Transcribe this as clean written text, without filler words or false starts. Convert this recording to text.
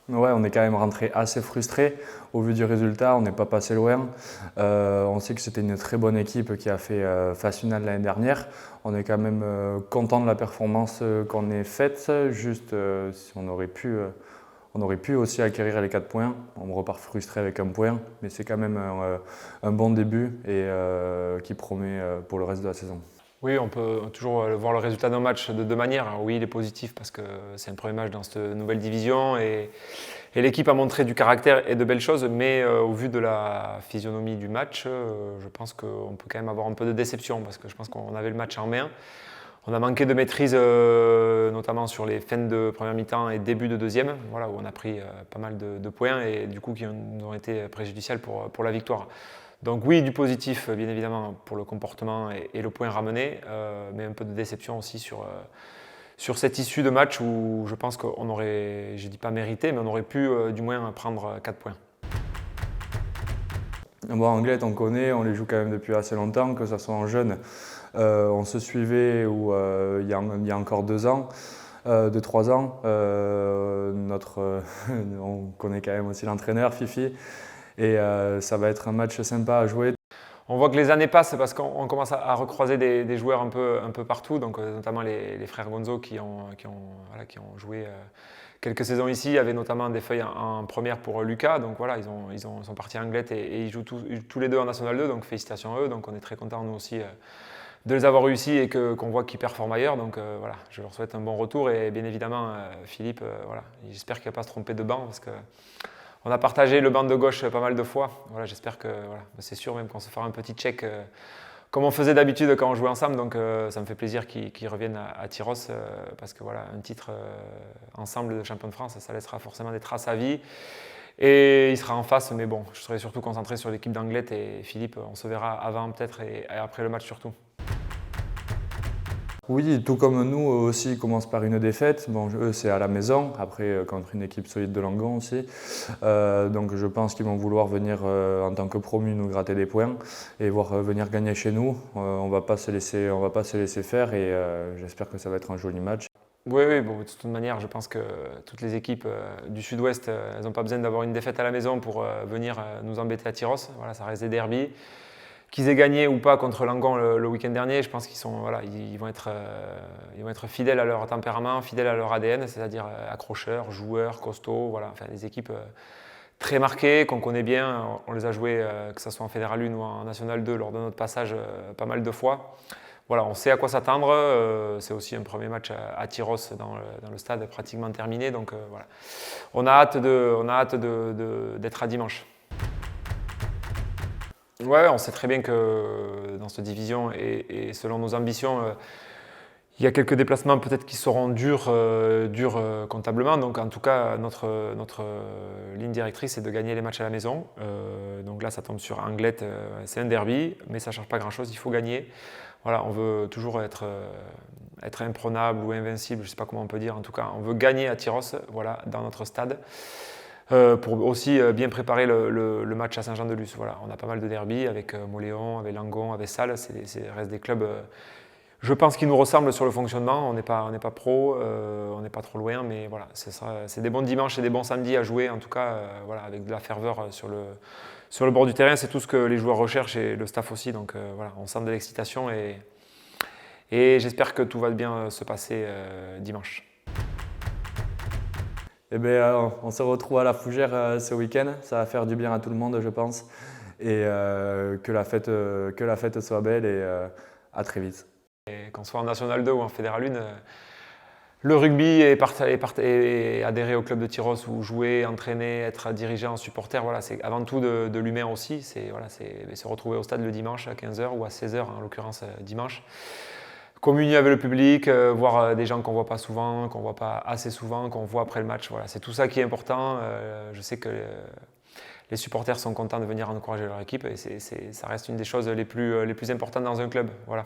Ouais, on est quand même rentré assez frustré. Au vu du résultat, on n'est pas passé loin. On sait que c'était une très bonne équipe qui a fait phase finale l'année dernière. On est quand même content de la performance qu'on ait faite. Juste, si on aurait pu aussi acquérir les 4 points. On repart frustré avec un point, mais c'est quand même un bon début et qui promet pour le reste de la saison. Oui, on peut toujours voir le résultat d'un match de deux manières. Alors oui, il est positif parce que c'est un premier match dans cette nouvelle division et l'équipe a montré du caractère et de belles choses, mais au vu de la physionomie du match, je pense qu'on peut quand même avoir un peu de déception parce que je pense qu'on avait le match en main. On a manqué de maîtrise, notamment sur les fins de première mi-temps et début de deuxième, voilà, où on a pris pas mal de points et du coup qui nous ont été préjudiciels pour la victoire. Donc oui, du positif, bien évidemment, pour le comportement et le point ramené, mais un peu de déception aussi sur cette issue de match où je pense qu'on aurait, je ne dis pas mérité, mais on aurait pu du moins prendre 4 points. Bon, Anglet, on connaît, on les joue quand même depuis assez longtemps, que ce soit en jeune. On se suivait il y a encore 2 ans, 2-3 ans. On connaît quand même aussi l'entraîneur, Fifi. Et ça va être un match sympa à jouer. On voit que les années passent parce qu'on commence à recroiser des joueurs un peu partout, donc notamment les frères Gonzo qui ont joué quelques saisons ici. Il y avait notamment des feuilles en première pour Lucas, donc voilà, ils sont partis à Anglet et ils jouent tous les deux en National 2, donc félicitations à eux. Donc on est très contents nous aussi de les avoir réussi et qu'on voit qu'ils performent ailleurs. Donc voilà, je leur souhaite un bon retour et bien évidemment Philippe, voilà, j'espère qu'il ne va pas se tromper de banc parce que on a partagé le banc de gauche pas mal de fois. Voilà, j'espère que voilà, c'est sûr même qu'on se fera un petit check comme on faisait d'habitude quand on jouait ensemble. Donc ça me fait plaisir qu'ils reviennent à Tyros parce que voilà, un titre ensemble de champion de France, ça laissera forcément des traces à vie. Et il sera en face, mais bon, je serai surtout concentré sur l'équipe d'Anglet et Philippe, on se verra avant peut-être et après le match surtout. Oui, tout comme nous, eux aussi, ils commencent par une défaite. Bon, eux, c'est à la maison, après contre une équipe solide de Langon aussi. Donc je pense qu'ils vont vouloir venir en tant que promus nous gratter des points et voir venir gagner chez nous. On va pas se laisser faire et j'espère que ça va être un joli match. Oui, oui, bon, de toute manière, je pense que toutes les équipes du Sud-Ouest, elles n'ont pas besoin d'avoir une défaite à la maison pour venir nous embêter à Tyros. Voilà, ça reste des derbies. Qu'ils aient gagné ou pas contre Langon le week-end dernier, je pense ils vont être fidèles à leur tempérament, fidèles à leur ADN, c'est-à-dire accrocheurs, joueurs, costauds, voilà, enfin, des équipes très marquées, qu'on connaît bien. On les a jouées, que ce soit en Fédéral 1 ou en National 2, lors de notre passage pas mal de fois. Voilà, on sait à quoi s'attendre. C'est aussi un premier match à Tyros dans le stade pratiquement terminé. Donc voilà, on a hâte d'être à dimanche. Ouais, on sait très bien que dans cette division et selon nos ambitions, il y a quelques déplacements peut-être qui seront durs comptablement. Donc en tout cas, notre ligne directrice est de gagner les matchs à la maison. Donc là, ça tombe sur Anglet, c'est un derby, mais ça ne change pas grand-chose, il faut gagner. Voilà, on veut toujours être imprenable ou invincible, je ne sais pas comment on peut dire. En tout cas, on veut gagner à Tyros, voilà, dans notre stade. Pour aussi bien préparer le match à Saint-Jean-de-Luz. Voilà, on a pas mal de derbies avec Moléon, avec Langon, avec Salles. C'est reste des clubs, je pense, qui nous ressemblent sur le fonctionnement. On n'est pas pro, on n'est pas trop loin, mais voilà, c'est des bons dimanches et des bons samedis à jouer, en tout cas, voilà, avec de la ferveur sur le bord du terrain. C'est tout ce que les joueurs recherchent et le staff aussi. Donc voilà, on sent de l'excitation et j'espère que tout va bien se passer dimanche. Eh bien, on se retrouve à la Fougère ce week-end. Ça va faire du bien à tout le monde, je pense. Et que la fête soit belle et à très vite. Et qu'on soit en National 2 ou en Fédéral 1, le rugby et adhérer au club de Tyros ou jouer, entraîner, être dirigeant, supporter, voilà, c'est avant tout de l'humain aussi. C'est se retrouver au stade le dimanche à 15h ou à 16h, en l'occurrence dimanche. Communier avec le public, voir des gens qu'on ne voit pas souvent, qu'on ne voit pas assez souvent, qu'on voit après le match. Voilà, c'est tout ça qui est important. Je sais que les supporters sont contents de venir encourager leur équipe et ça reste une des choses les plus importantes dans un club. Voilà.